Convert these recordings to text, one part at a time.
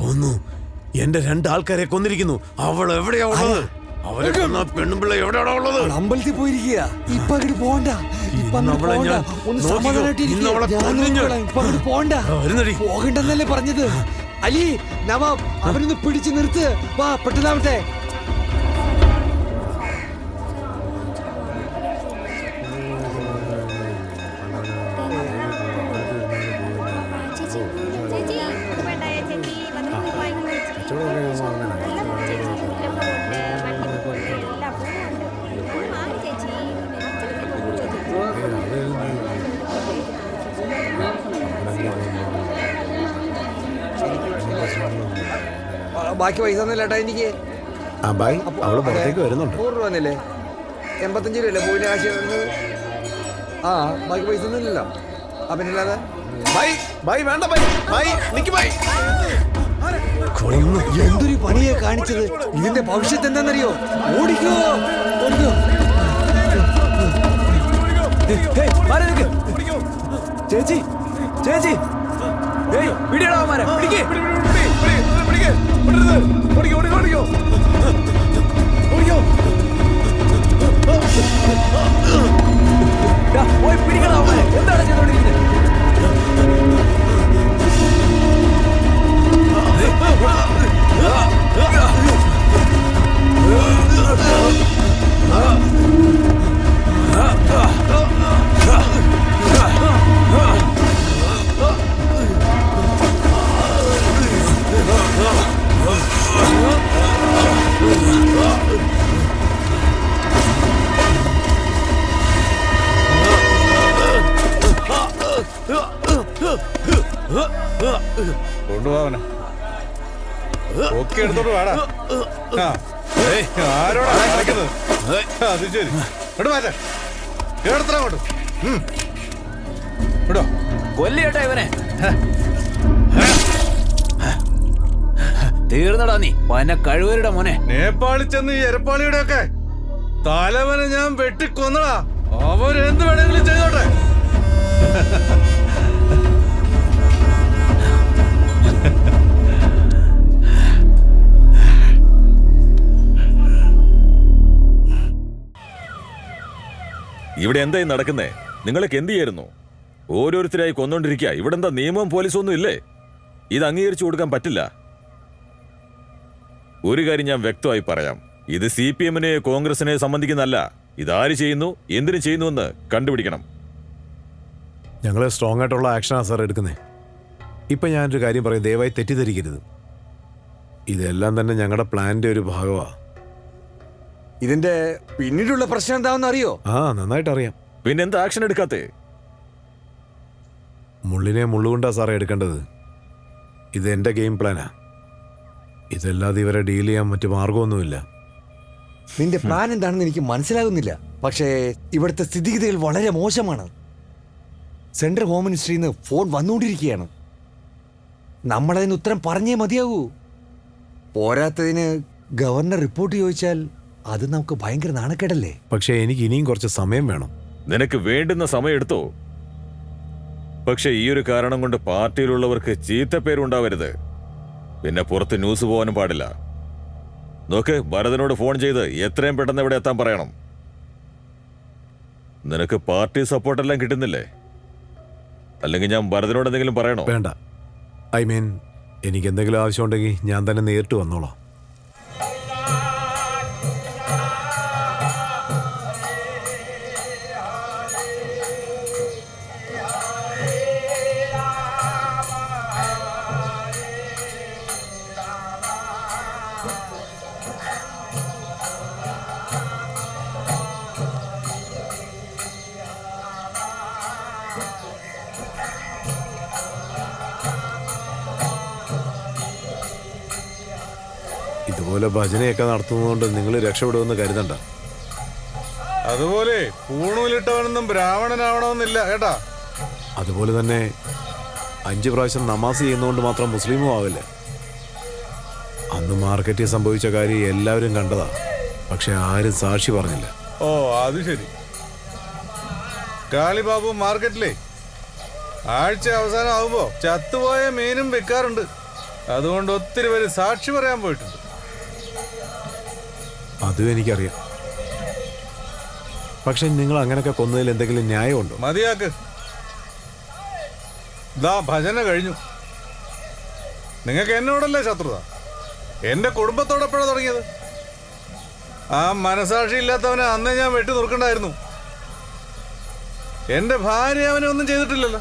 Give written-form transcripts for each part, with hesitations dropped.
കൊന്നു. എന്റെ 2 ആൾക്കാരെ കൊന്നിരിക്കുന്നു. അവൾ എവിടെയാ ഉള്ളത്? അവരെ കൊന്ന പെണ്ണുപിള്ള എവിടെയാണോ ഉള്ളത്? അമ്പലത്തിൽ പോയിരിക്കുക. ഇപ്പൊ അങ്ങോട്ട് പോണ്ട. പോകണ്ടെന്നല്ലേ പറഞ്ഞത്? അലി, നവാബ്, അവനൊന്ന് പിടിച്ചു നിർത്ത്. വാ, പെട്ടെന്നാവട്ടെ. ബാക്കി പൈസ ഒന്നുമില്ലേട്ടാ എനിക്ക്. അവള് പുറത്തേക്ക് വരുന്നുണ്ട്. 100 രൂപ തന്നില്ലേ? 85 രൂപയല്ലേ പോയിന്റെ കാശ്? ആ, ബാക്കി പൈസ ഒന്നുമില്ലല്ലോ. പിന്നില്ലാതെ എന്തൊരു പണിയെ കാണിച്ചത്. ഇതിന്റെ ഭവിഷ്യത്ത് എന്താണെന്നറിയോ? ഓടിക്കോ, ഓടിക്കോ. ചേച്ചി, ചേച്ചി, എന്താണ് ചെയ്തോണ്ടിരിക്കുന്നത്? കൊണ്ടുപോവന ഒക്കെ എടുത്തോട്ട് വേടാ. ആരോടാ കളിക്കുന്നത്? അത് ശരി, ഇങ്ങോട്ട് മാറ്റ കേടത്ര അങ്ങോട്ട് ഇടോ. കൊല്ലിയേട്ടാ ഇവനെ. തീർന്നടാ നീ പന കഴിവരുടെ മോനെ. നേപ്പാളിൽ ചെന്ന് ഈ എരപ്പാളിയുടെ ഒക്കെ തലവനെ ഞാൻ വെട്ടിക്കൊന്നടാ. അവരെന്ത് വേണമെങ്കിലും ചെയ്തോട്ടെ. ഇവിടെ എന്തായി നടക്കുന്നേ? നിങ്ങളൊക്കെ എന്ത് ചെയ്യായിരുന്നു? ഓരോരുത്തരായി കൊന്നോണ്ടിരിക്കുക. ഇവിടെ എന്താ നിയമവും പോലീസും ഒന്നും ഇല്ലേ? ഇത് അംഗീകരിച്ചു കൊടുക്കാൻ പറ്റില്ല. ഒരു കാര്യം ഞാൻ വ്യക്തമായി പറയാം, ഇത് CPM-നെ കോൺഗ്രസിനെ സംബന്ധിക്കുന്നല്ല. ഇതാര് ചെയ്യുന്നു, എന്തിനു ചെയ്യുന്നുവെന്ന് കണ്ടുപിടിക്കണം. ഞങ്ങൾ സ്ട്രോങ് ആയിട്ടുള്ള ആക്ഷനാണ് സാർ എടുക്കുന്നത്. ഇപ്പം ഞാനൊരു കാര്യം പറയും, ദയവായി തെറ്റിദ്ധരിക്കരുത്. ഇതെല്ലാം തന്നെ ഞങ്ങളുടെ പ്ലാനിന്റെ ഒരു ഭാഗമാണ്. ഇതിന്റെ പിന്നീടുള്ള പ്രശ്നം എന്താണെന്ന് അറിയോ? നന്നായിട്ട് അറിയാം. പിന്നെന്താ ആക്ഷൻ എടുക്കാത്തേ? മുള്ളിനെ മുള്ളുകൊണ്ടാ സാറേ എടുക്കേണ്ടത്. ഇത് എൻ്റെ ഗെയിം പ്ലാനാ. ഇതല്ലാതെ ഇവരെ ഡീൽ ചെയ്യാൻ മറ്റു മാർഗമൊന്നുമില്ല. നിന്റെ പ്ലാൻ എന്താണെന്ന് എനിക്ക് മനസ്സിലാകുന്നില്ല. പക്ഷേ ഇവിടുത്തെ സ്ഥിതിഗതികൾ വളരെ മോശമാണ്. സെൻട്രൽ ഹോം മിനിസ്ട്രിയിൽ നിന്ന് ഫോൺ വന്നുകൊണ്ടിരിക്കുകയാണ്. നമ്മളതിന് ഉത്തരം പറഞ്ഞേ മതിയാകൂ. പോരാത്തതിന് ഗവർണർ റിപ്പോർട്ട് ചോദിച്ചാൽ അത് നമുക്ക് ഭയങ്കര നാണക്കേടല്ലേ? പക്ഷേ എനിക്ക് ഇനിയും കുറച്ച് സമയം വേണം. നിനക്ക് വേണ്ടുന്ന സമയം എടുത്തോ. പക്ഷെ ഈ ഒരു കാരണം കൊണ്ട് പാർട്ടിയിലുള്ളവർക്ക് ചീത്തപ്പേരുണ്ടാവരുത്. പിന്നെ പുറത്ത് ന്യൂസ് പോകാനും പാടില്ല. നോക്ക്, ഭരതനോട് ഫോൺ ചെയ്ത് എത്രയും പെട്ടെന്ന് ഇവിടെ എത്താൻ പറയണം. നിനക്ക് പാർട്ടി സപ്പോർട്ടെല്ലാം കിട്ടുന്നില്ലേ? അല്ലെങ്കിൽ ഞാൻ ഭരതനോട് എന്തെങ്കിലും പറയണോ? വേണ്ട. എനിക്ക് എന്തെങ്കിലും ആവശ്യമുണ്ടെങ്കിൽ ഞാൻ തന്നെ നേരിട്ട് വന്നോളാം. ഇതുപോലെ ഭജനയൊക്കെ നടത്തുന്നതുകൊണ്ട് നിങ്ങൾ രക്ഷപ്പെടുമെന്ന് കരുതണ്ട. അതുപോലെ പൂണൂലിട്ടവനൊന്നും ബ്രാഹ്മണനാവണമെന്നില്ല കേട്ടാ. അതുപോലെ തന്നെ 5 പ്രാവശ്യം നമാസ് ചെയ്യുന്നതുകൊണ്ട് മാത്രം മുസ്ലിമും ആവില്ല. അന്ന് മാർക്കറ്റിൽ സംഭവിച്ച കാര്യം എല്ലാവരും കണ്ടതാ. പക്ഷെ ആരും സാക്ഷി പറഞ്ഞില്ല. ഓ, അത് ശരി. കാളിബാബു മാർക്കറ്റിലെ ആഴ്ച അവസാനം ആവുമ്പോ ചത്തുപോയ മീനും വെക്കാറുണ്ട്. അതുകൊണ്ട് ഒത്തിരി പേര് സാക്ഷി പറയാൻ പോയിട്ടുണ്ട്. അതും എനിക്കറിയാം. പക്ഷെ നിങ്ങൾ അങ്ങനെയൊക്കെ കൊന്നതിൽ എന്തെങ്കിലും ന്യായമുണ്ടോ? മതിയാക്ക്. ദാ ഭജന കഴിഞ്ഞു. നിങ്ങൾക്ക് എന്നോടല്ലേ ശത്രുത? എന്റെ കുടുംബത്തോടെപ്പോഴാണ് തുടങ്ങിയത്? ആ മനസാക്ഷി ഇല്ലാത്തവനെ അന്നേ ഞാൻ വെട്ടി നിർക്കണ്ടായിരുന്നു. എന്റെ ഭാര്യ അവനെ ഒന്നും ചെയ്തിട്ടില്ലല്ലോ.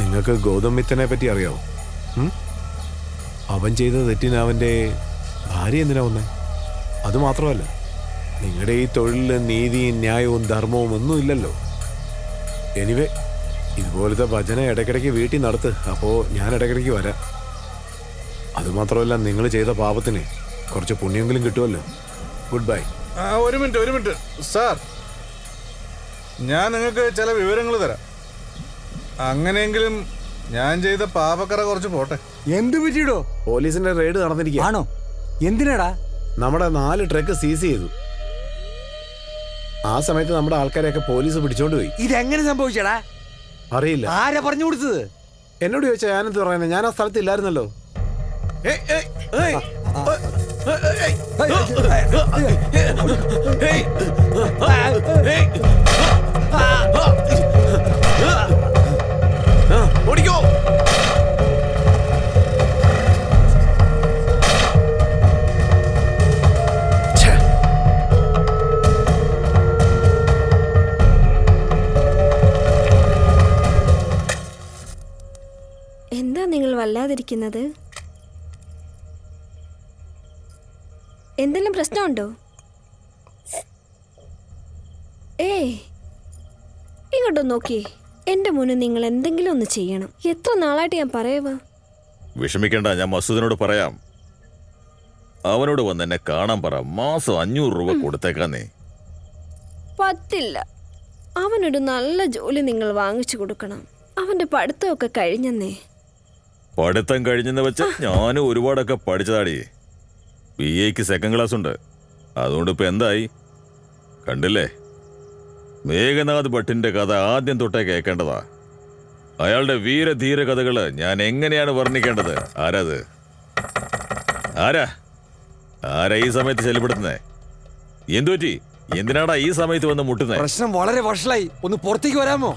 നിങ്ങൾക്ക് ഗൗതം മിത്തനെ പറ്റി അറിയാവോ? അവൻ ചെയ്ത തെറ്റിന് അവൻ്റെ ഭാര്യ എന്തിനാ വന്നേ? അതുമാത്രമല്ല, നിങ്ങളുടെ ഈ തൊഴിലിൽ നീതിയും ന്യായവും ധർമ്മവും ഒന്നും ഇല്ലല്ലോ. എനിവേ, ഇതുപോലത്തെ ഭജന ഇടയ്ക്കിടയ്ക്ക് വീട്ടിൽ നടത്ത്. അപ്പോൾ ഞാൻ ഇടയ്ക്കിടയ്ക്ക് വരാം. അതുമാത്രമല്ല, നിങ്ങൾ ചെയ്ത പാപത്തിന് കുറച്ച് പുണ്യമെങ്കിലും കിട്ടുമല്ലോ. Good bye. ഒരു മിനിറ്റ് സാർ, ഞാൻ നിങ്ങൾക്ക് ചില വിവരങ്ങൾ തരാം. അങ്ങനെയെങ്കിലും ഞാൻ ചെയ്ത പാപക്കറ കുറച്ച് പോട്ടെ. എന്ത് പറ്റിയിടോ? പോലീസിന്റെ റെയ്ഡ് നടന്നിരിക്കുക. ആണോ? എന്തിനാടാ? നമ്മുടെ 4 ട്രക്ക് സീസ് ചെയ്തു. ആ സമയത്ത് നമ്മുടെ ആൾക്കാരെയൊക്കെ പോലീസ് പിടിച്ചോണ്ട് പോയി. ഇതെങ്ങനെ സംഭവിച്ചടാ? അറിയില്ല. ആരാ പറഞ്ഞു കൊടുത്തത്? എന്നോട് ചോദിച്ചാൽ ഞാനെന്ത് പറയാനാ? ഞാൻ ആ സ്ഥലത്ത് ഇല്ലായിരുന്നല്ലോ. ഓടിക്കോ. എന്താ നിങ്ങൾ വല്ലാതിരിക്കുന്നത്? എന്തെങ്കിലും പ്രശ്നമുണ്ടോ? ഇങ്ങോട്ട് നോക്കിയേ. എന്റെ മുന്നിൽ നിങ്ങൾ എന്തെങ്കിലും ഒന്ന് ചെയ്യണം. എത്ര നാളായിട്ട് ഞാൻ പറയുക. വിഷമിക്കണ്ട, ഞാൻ മസൂദിനോട് പറയാം. അവനോട് വന്ന് എന്നെ കാണാൻ പറ. മാസം 500 രൂപ കൊടുത്തേക്കാന്നേ. പറ്റില്ല. അവനൊരു നല്ല ജോലി നിങ്ങൾ വാങ്ങിച്ചു കൊടുക്കണം. അവന്റെ പഠിത്തമൊക്കെ കഴിഞ്ഞെന്നേ. പഠിത്തം കഴിഞ്ഞെന്ന് വെച്ച് ഞാനും ഒരുപാടൊക്കെ പഠിച്ചതാടി. BA-ക്ക് 2nd ക്ലാസ് ഉണ്ട്. അതുകൊണ്ട് ഇപ്പൊ എന്തായി കണ്ടില്ലേ? മേഘനാഥ് ഭട്ടിന്റെ കഥ ആദ്യം തൊട്ടേ കേൾക്കേണ്ടതാ. അയാളുടെ വീരധീര കഥകള് ഞാൻ എങ്ങനെയാണ് വർണ്ണിക്കേണ്ടത്? ആരാ ഈ സമയത്ത് ശല്യപ്പെടുത്തുന്നേ? എന്തുപറ്റി? എന്തിനാടാ ഈ സമയത്ത് വന്ന് മുട്ടുന്നേ? പ്രശ്നം വളരെ വഷളായി. ഒന്ന് പുറത്തേക്ക് വരാമോ?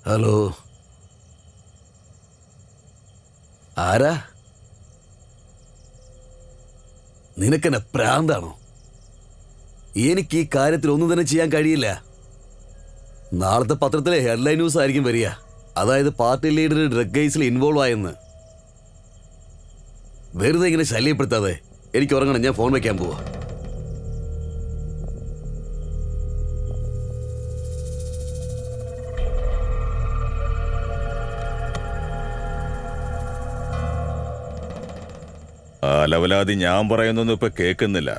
ഹലോ, ആരാ? നിനക്കെന്നെ പ്രാന്താണോ? എനിക്ക് ഈ കാര്യത്തിൽ ഒന്നും തന്നെ ചെയ്യാൻ കഴിയില്ല. നാളത്തെ പത്രത്തിലെ ഹെഡ്ലൈൻ ന്യൂസ് ആയിരിക്കും വരിക. അതായത് പാർട്ടി ലീഡർ ഡ്രഗ് കേസിൽ ഇൻവോൾവ് ആയെന്ന്. വെറുതെ ഇങ്ങനെ ശല്യപ്പെടുത്താതെ എനിക്ക് ഉറങ്ങണം. ഞാൻ ഫോൺ വെക്കാൻ പോവാ. ലവലാതി ഞാൻ പറയുന്നൊന്നും ഇപ്പൊ കേൾക്കുന്നില്ല.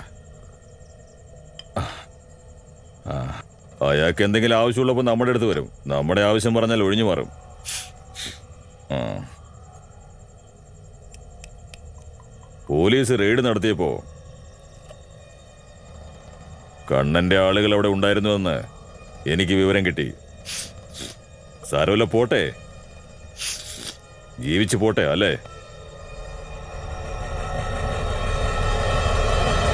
അയാൾക്ക് എന്തെങ്കിലും ആവശ്യമുള്ളപ്പോൾ നമ്മുടെ അടുത്ത് വരും. നമ്മുടെ ആവശ്യം പറഞ്ഞാൽ ഒഴിഞ്ഞു മാറും. പോലീസ് റെയ്ഡ് നടത്തിയപ്പോ കണ്ണന്റെ ആളുകൾ അവിടെ ഉണ്ടായിരുന്നുവെന്ന് എനിക്ക് വിവരം കിട്ടി. സാരമില്ല, പോട്ടെ, ജീവിച്ചു പോട്ടെ അല്ലേ?